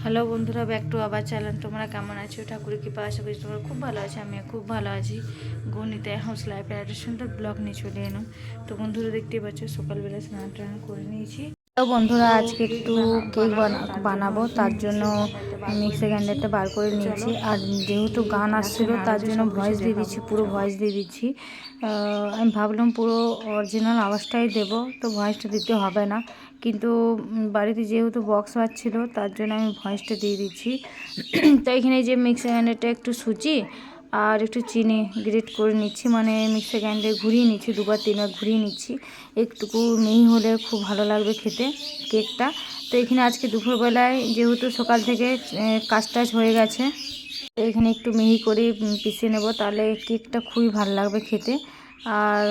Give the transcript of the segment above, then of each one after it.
Hello বন্ধুরা, back to আবার channel. তোমরা কেমন আছো? ঠাকুরের কৃপা আশা করি তোমরা খুব ভালো আছো। আমি খুব ভালো আছি। গণিতে হাউস লাইফের একটা সুন্দর ব্লগ নিয়ে চলে এলাম। তো বন্ধুরা দেখতেই পাচ্ছ সকালবেলা স্নান টান করে নিয়েছি। তো বন্ধুরা আজকে একটু কেক বানাবো, তার জন্য মিক্সার গ্রাইন্ডারটা বার করে নিয়েছি। আর যেহেতু গান আসছিল তার জন্য ভয়েস দিয়ে দিচ্ছি, পুরো ভয়েস দিয়ে দিচ্ছি। আমি ভাবলাম পুরো অরিজিনাল আওয়াজটাই দেবো, তো ভয়েসটা দিতে হবে না। কিন্তু বাড়িতে যেহেতু বক্স বাজছিল তার জন্য আমি ভয়েসটা দিয়ে দিচ্ছি। তো এখানে যে মিক্সার গ্রাইন্ডারটা একটু সুজি আর একটু চিনি গ্রেট করে নিচ্ছি, মানে মিক্সার গ্রাইন্ডারে ঘুরিয়ে নিচ্ছি, দুবার তিনবার ঘুরিয়ে নিচ্ছি। একটুকু মিহি হলে খুব ভালো লাগবে খেতে কেকটা। তো এখানে আজকে দুপুরবেলায় যেহেতু সকাল থেকে কাজ টাজ হয়ে গেছে, তো এখানে একটু মিহি করে পিষে নেব, তাহলে কেকটা খুবই ভালো লাগবে খেতে। আর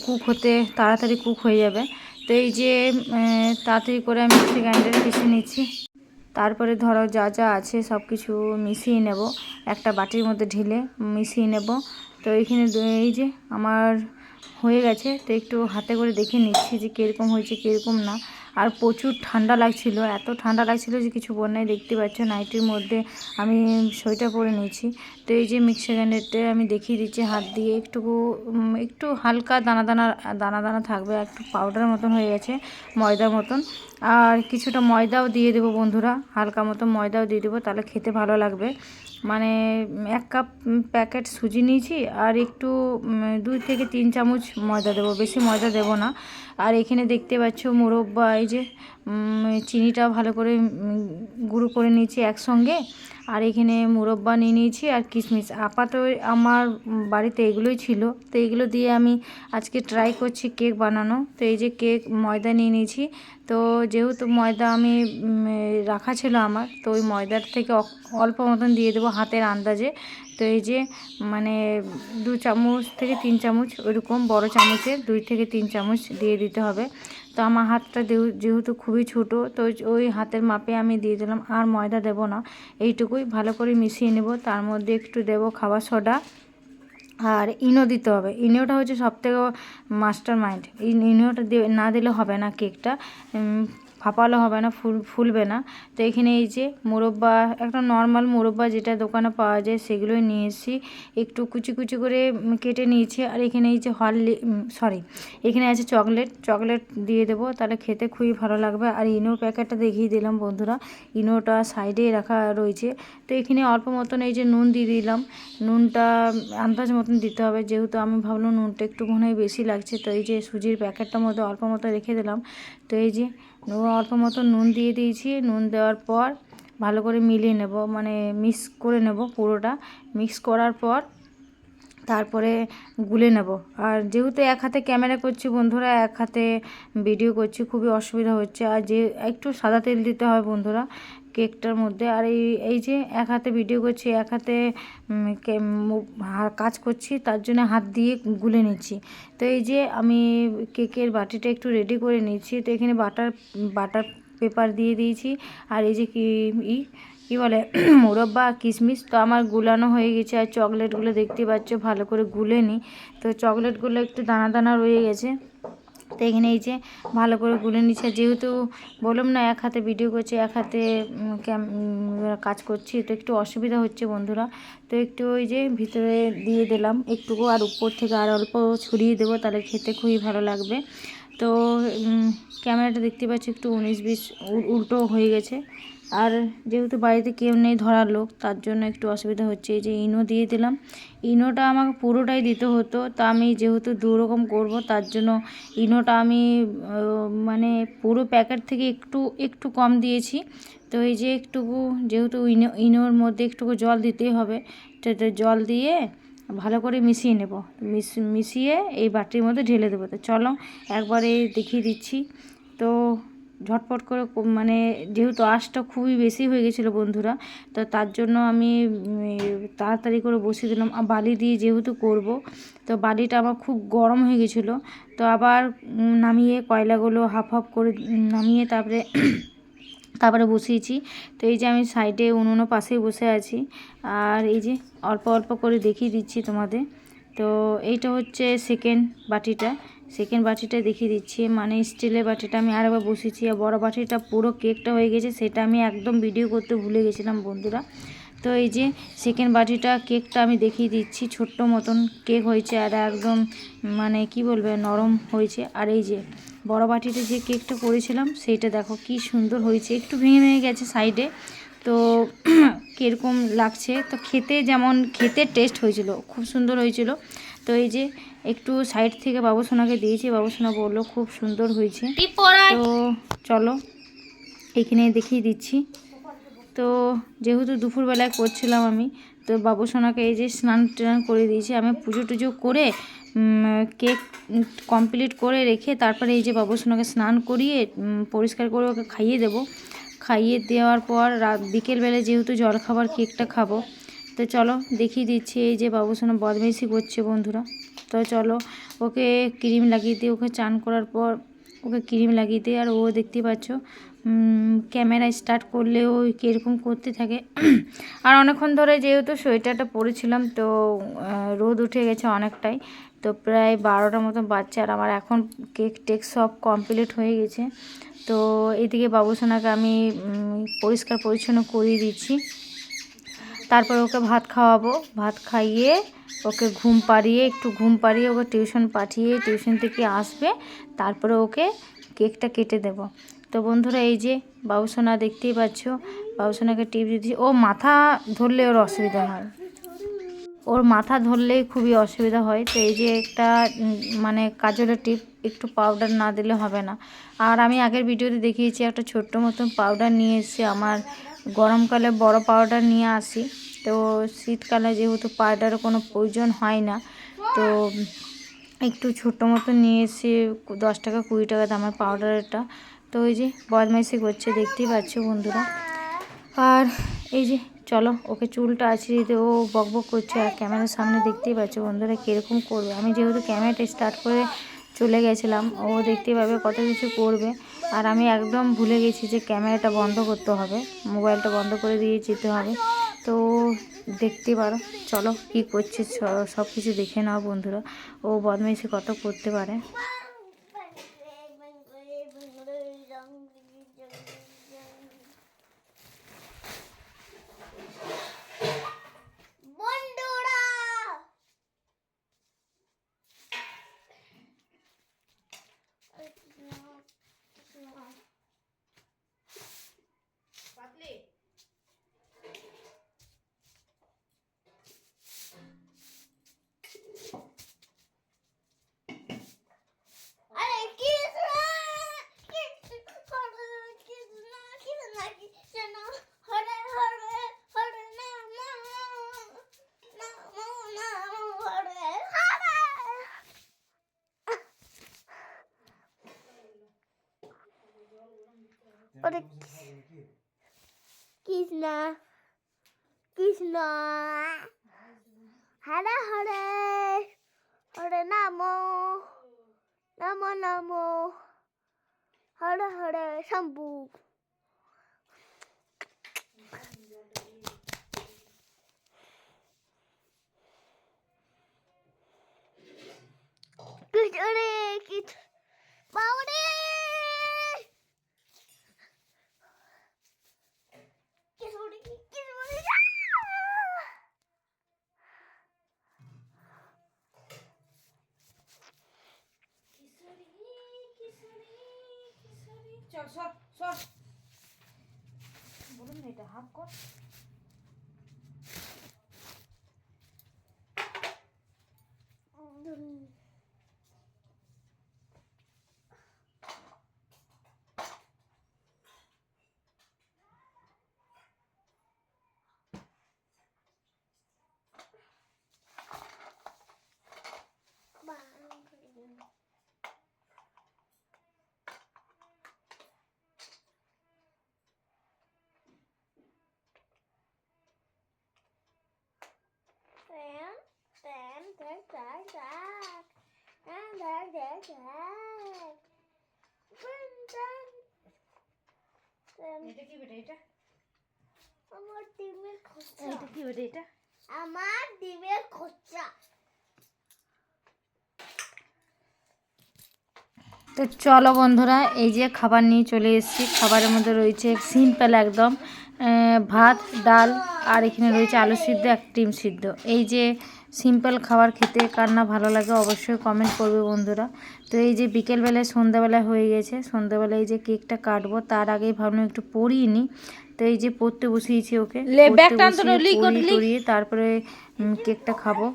কুক হতে তাড়াতাড়ি কুক হয়ে যাবে। তো এই যে তাড়াতাড়ি করে আমি মিক্সি গ্রাইন্ডারে পিষে নিচ্ছি। তারপরে ধরো যা যা আছে সব কিছু মিশিয়ে নেব, একটা বাটির মধ্যে ঢেলে মিশিয়ে নেব। তো এইখানে এই যে আমার হয়ে গেছে, তো একটু হাতে করে দেখে নিচ্ছি যে কীরকম হয়েছে কীরকম না। আর প্রচুর ঠান্ডা লাগছিল, এত ঠান্ডা লাগছিল যে কিছু বন্যায় দেখতে পাচ্ছ নাইটির মধ্যে আমি সোয়েটার পরে নিয়েছি। তো এই যে মিক্সার গ্রাইন্ডারটা আমি দেখিয়ে দিচ্ছি হাত দিয়ে, একটু হালকা দানা দানা দানা দানা থাকবে, একটু পাউডার মতন হয়ে গেছে, ময়দার মতন। আর কিছুটা ময়দাও দিয়ে দেবো বন্ধুরা, হালকা মতো ময়দাও দিয়ে দেবো, তাহলে খেতে ভালো লাগবে। মানে 1 কাপ প্যাকেট সুজি নিয়েছি, আর একটু 2 থেকে 3 চামচ ময়দা দেবো, বেশি ময়দা দেবো না। আর এখানে দেখতে পাচ্ছ মুরব্বা, এই যে চিনিটা ভালো করে গুঁড়ো করে নিয়েছি একসঙ্গে। আর এখানে মুরব্বা নিয়ে নিয়েছি আর কিশমিশ। আপাতত আমার বাড়িতে এগুলোই ছিল, তো এগুলো দিয়ে আমি আজকে ট্রাই করছি কেক বানানো। তো এই যে কেক ময়দা নিয়ে নিয়েছি। তো যেহেতু ময়দা আমি রাখা ছিল আমার, তো ওই ময়দার থেকে অল্প মতন দিয়ে দেবো হাতের আন্দাজে। তো এই যে মানে 2 চামচ থেকে 3 চামচ, ওইরকম বড় চামচের 2 থেকে 3 চামচ দিয়ে দিতে হবে। তো আমার হাতটা যেহেতু খুবই ছোটো, তো ওই হাতের মাপে আমি দিয়ে দিলাম, আর ময়দা দেব না। এইটুকুই ভালো করে মিশিয়ে নেব। তার মধ্যে একটু দেব খাবার সোডা, আর ইনো দিতে হবে। ইনোটা হচ্ছে সবথেকে মাস্টার মাইন্ড। এই ইনোটা না দিলে হবে না কেকটা, ফাঁপালো হবে না, ফুলবে না। তো এখানে এই যে মুরব্বা, একটা নর্মাল মুরব্বা যেটা দোকানে পাওয়া যায় সেগুলোই নিয়ে এসেছি, একটু কুচি কুচি করে কেটে নিয়েছি। আর এখানে এই যে এখানে আছে চকলেট দিয়ে দেবো, তাহলে খেতে খুবই ভালো লাগবে। আর ইনোর প্যাকেটটা দেখিয়ে দিলাম বন্ধুরা, ইনোটা সাইডে রাখা রয়েছে। তো এখানে অল্প মতন এই যে নুন দিয়ে দিলাম, নুনটা আন্দাজ মতন দিতে হবে, যেহেতু আমি ভাবলাম নুনটা একটু মনে হয় বেশি লাগছে, তো এই যে সুজির প্যাকেটটার মধ্যে অল্প মতো রেখে দিলাম। তো এই যে অল্প মতো নুন দিয়ে দিয়েছি। নুন দেওয়ার পর ভালো করে মিলিয়ে নেব, মানে মিক্স করে নেব পুরোটা। মিক্স করার পর তারপরে গুলে নেব। আর যেহেতু এক হাতে ক্যামেরা করছি বন্ধুরা, এক হাতে ভিডিও করছি, খুবই অসুবিধা হচ্ছে। আর যে একটু সাদা তেল দিতে হয় বন্ধুরা কেকটার মধ্যে। আর এই যে এক হাতে ভিডিও করছি, এক হাতে কাজ করছি, তার জন্য হাত দিয়ে গুলে নিচ্ছি। তো এই যে আমি কেকের বাটিটা একটু রেডি করে নিচ্ছি। তো এখানে বাটার পেপার দিয়ে দিয়েছি। আর এই যে কি বলে মুরব্বা কিশমিশ তো আমার গুলানো হয়ে গেছে। আর চকলেটগুলো দেখতে পাচ্ছ ভালো করে গুলে নিই, তো চকলেটগুলো একটু দানা দানা রয়ে গেছে। তো এখানে এই যে ভালো করে গুলে নিচ্ছে। যেহেতু বললাম না এক হাতে ভিডিও করছি, এক হাতে কাজ করছি, তো একটু অসুবিধা হচ্ছে বন্ধুরা। তো একটু ওই যে ভিতরে দিয়ে দিলাম একটুকু, আর উপর থেকে আর অল্প ছড়িয়ে দেবো, তাহলে খেতে খুবই ভালো লাগবে। তো ক্যামেরাটা দেখতে পাচ্ছি একটু 19-20 উল্টো হয়ে গেছে। আর যেহেতু বাড়িতে কেউ নেই ধরার লোক, তার জন্য একটু অসুবিধা হচ্ছে। এই যে ইনো দিয়ে দিলাম, ইনোটা আমাকে পুরোটাই দিতে হতো, তা আমি যেহেতু 2 রকম করবো তার জন্য ইনোটা আমি মানে পুরো প্যাকেট থেকে একটু কম দিয়েছি। তো এই যে যেহেতু ইনোর মধ্যে একটুকু জল দিতেই হবে, তো জল দিয়ে ভালো করে মিশিয়ে নেব। মিশিয়ে এই বাটির মধ্যে ঢেলে দেবো। তো চলো একবারে দেখিয়ে দিচ্ছি। তো ঝটপট করে, মানে যেহেতু আঁচটা খুবই বেশি হয়ে গেছিলো বন্ধুরা, তো তার জন্য আমি তাড়াতাড়ি করে বসিয়ে দিলাম। বালি দিয়ে যেহেতু করব, তো বালিটা আমার খুব গরম হয়ে গেছিলো। তো আবার নামিয়ে কয়লাগুলো হাফ করে নামিয়ে তারপরে বসিয়েছি। তো এই যে আমি সাইডে উনুনের পাশেই বসে আছি, আর এই যে অল্প অল্প করে দেখিয়ে দিচ্ছি তোমাদের। তো এইটা হচ্ছে সেকেন্ড বাটিটা। সেকেন্ড বাটিটা দেখিয়ে দিচ্ছি, মানে স্টিলের বাটিটা আমি আরেকবার বসেছি, আর বড় বাটিটা পুরো কেকটা হয়ে গেছে, সেটা আমি একদম ভিডিও করতে ভুলে গেছিলাম বন্ধুরা। তো এই যে সেকেন্ড বাটিটা কেকটা আমি দেখিয়ে দিচ্ছি, ছোট্ট মতন কেক হয়েছে আর একদম মানে কি বলবে নরম হয়েছে। আর এই যে বড় বাটিতে যে কেকটা করেছিলাম সেইটা দেখো কি সুন্দর হয়েছে, একটু ভেঙে ভেঙে গেছে সাইডে, তো কীরকম লাগছে, তো খেতে যেমন খেতে টেস্ট হয়েছিল, খুব সুন্দর হয়েছিল। তো এই যে একটু সাইড থেকে বাবুসোনাকে দিয়েছি, বাবুসোনা বললো খুব সুন্দর হয়েছে। তো চলো এখানে দেখিয়ে দিচ্ছি। তো যেহেতু দুপুরবেলায় করছিলাম আমি, তো বাবুসোনাকে এই যে স্নান টান করে দিয়েছি আমি, পুজো টুজো করে কেক কমপ্লিট করে রেখে তারপরে এই যে বাবুসোনাকে স্নান করিয়ে পরিষ্কার করে ওকে খাইয়ে দেবো। খাইয়ে দেওয়ার পর বিকেলবেলায় যেহেতু জলখাবার কেকটা খাবো, তো চলো দেখিয়ে দিচ্ছি। এই যে বাবুসোনা বদমাইশি করছে বন্ধুরা, তো চলো ওকে ক্রিম লাগিয়ে দিই, ওকে চান করার পর ওকে ক্রিম লাগিয়ে দিই। আর ও দেখতে পাচ্ছ ক্যামেরা স্টার্ট করলে ও কীরকম করতে থাকে। আর অনেকক্ষণ ধরে যেহেতু সোয়েটারটা পরেছিলাম, তো রোদ উঠে গেছে অনেকটাই, তো প্রায় 12টার মতো বাচ্চা, আর আমার এখন কেক টেক সব কমপ্লিট হয়ে গেছে। তো এদিকে বাবুসোনাকে আমি পরিষ্কার পরিচ্ছন্ন করিয়ে দিচ্ছি, তারপর ওকে ভাত খাওয়াবো, ভাত খাইয়ে ওকে ঘুম পাড়িয়ে ওকে টিউশন পাঠিয়ে টিউশন থেকে আসবে, তারপরে ওকে কেকটা কেটে দেব। তো বন্ধুরা এই যে বাবুসোনা দেখতেই পাচ্ছ, বাবুসোনাকে টিপ দিচ্ছি, ও মাথা ধরলে ওর অসুবিধা হয়, ওর মাথা ধরলেই খুবই অসুবিধা হয়। তো এই যে একটা মানে কাজলের টিপ, একটু পাউডার না দিলে হবে না। আর আমি আগের ভিডিওতে দেখিয়েছি একটা ছোট্ট মতন পাউডার নিয়ে এসে, আমার গরমকালে বড় পাউডার নিয়ে আসি, তো শীতকালে যেহেতু পাউডারের কোনো প্রয়োজন হয় না, তো একটু ছোট্ট মতো নিয়ে এসে 10 টাকা 20 টাকা দামের পাউডারটা। তো ওই যে বদমাইশি করছে দেখতেই পাচ্ছ বন্ধুরা। আর এই যে চলো ওকে চুলটা আছড়ে দিতে ও বকবক করছে, আর ক্যামেরার সামনে দেখতেই পাচ্ছ বন্ধুরা কীরকম করবে। আমি যেহেতু ক্যামেরাটা স্টার্ট করে চলে গেছিলাম, ও দেখতে পাবে কত কিছু করবে, আর আমি একদম ভুলে গেছি যে ক্যামেরাটা বন্ধ করতে হবে, মোবাইলটা বন্ধ করে দিয়ে যেতে হবে। তো দেখতে পারো, চলো কী করছে সব কিছু দেখে নাও বন্ধুরা, ও বদমাইশি কত করতে পারে। কৃষ্ণ কৃষ্ণ হরে হরে হরে নাম নম নম হরে হরে শম্ভু। কিশোরে কিশ বাউরে কিশোরে কিশোরে চল সর সর, বলুন না এটা হাফ কর। এটা কি বেটা, এটা আমার ডিমের খোসা, এটা কি বেটা, এটা আমার ডিমের খোসা। তো চলো বন্ধুরা, এই যে খাবার নিয়ে চলে এসেছি। খাবারের মধ্যে রয়েছে সিম্পল একদম ভাত, ডাল, আর এখানে রয়েছে আলু সিদ্ধ, এক ডিম সিদ্ধ। এই যে সিম্পল খাবার খেতে কার না ভালো লাগে অবশ্যই কমেন্ট করবে বন্ধুরা। তো এই যে বিকেলবেলায় সন্ধ্যাবেলা হয়ে গেছে, সন্ধ্যাবেলায় এই যে কেকটা কাটবো, তার আগেই ভাবলাম একটু পড়িয়ে নিই। তো এই যে পড়তে বসিয়েছি ওকে, পড়িয়ে তারপরে কেকটা খাবো।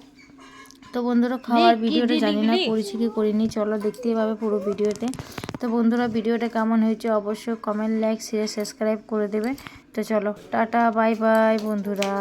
তো বন্ধুরা খাওয়ার ভিডিওটা জানি না করেছি কি করিনি, চলো দেখতেই পাবে পুরো ভিডিওতে। তো বন্ধুরা ভিডিওটা কেমন হয়েছে অবশ্যই কমেন্ট, লাইক, শেয়ার, সাবস্ক্রাইব করে দেবে। তো চলো টাটা, বাই বাই বন্ধুরা।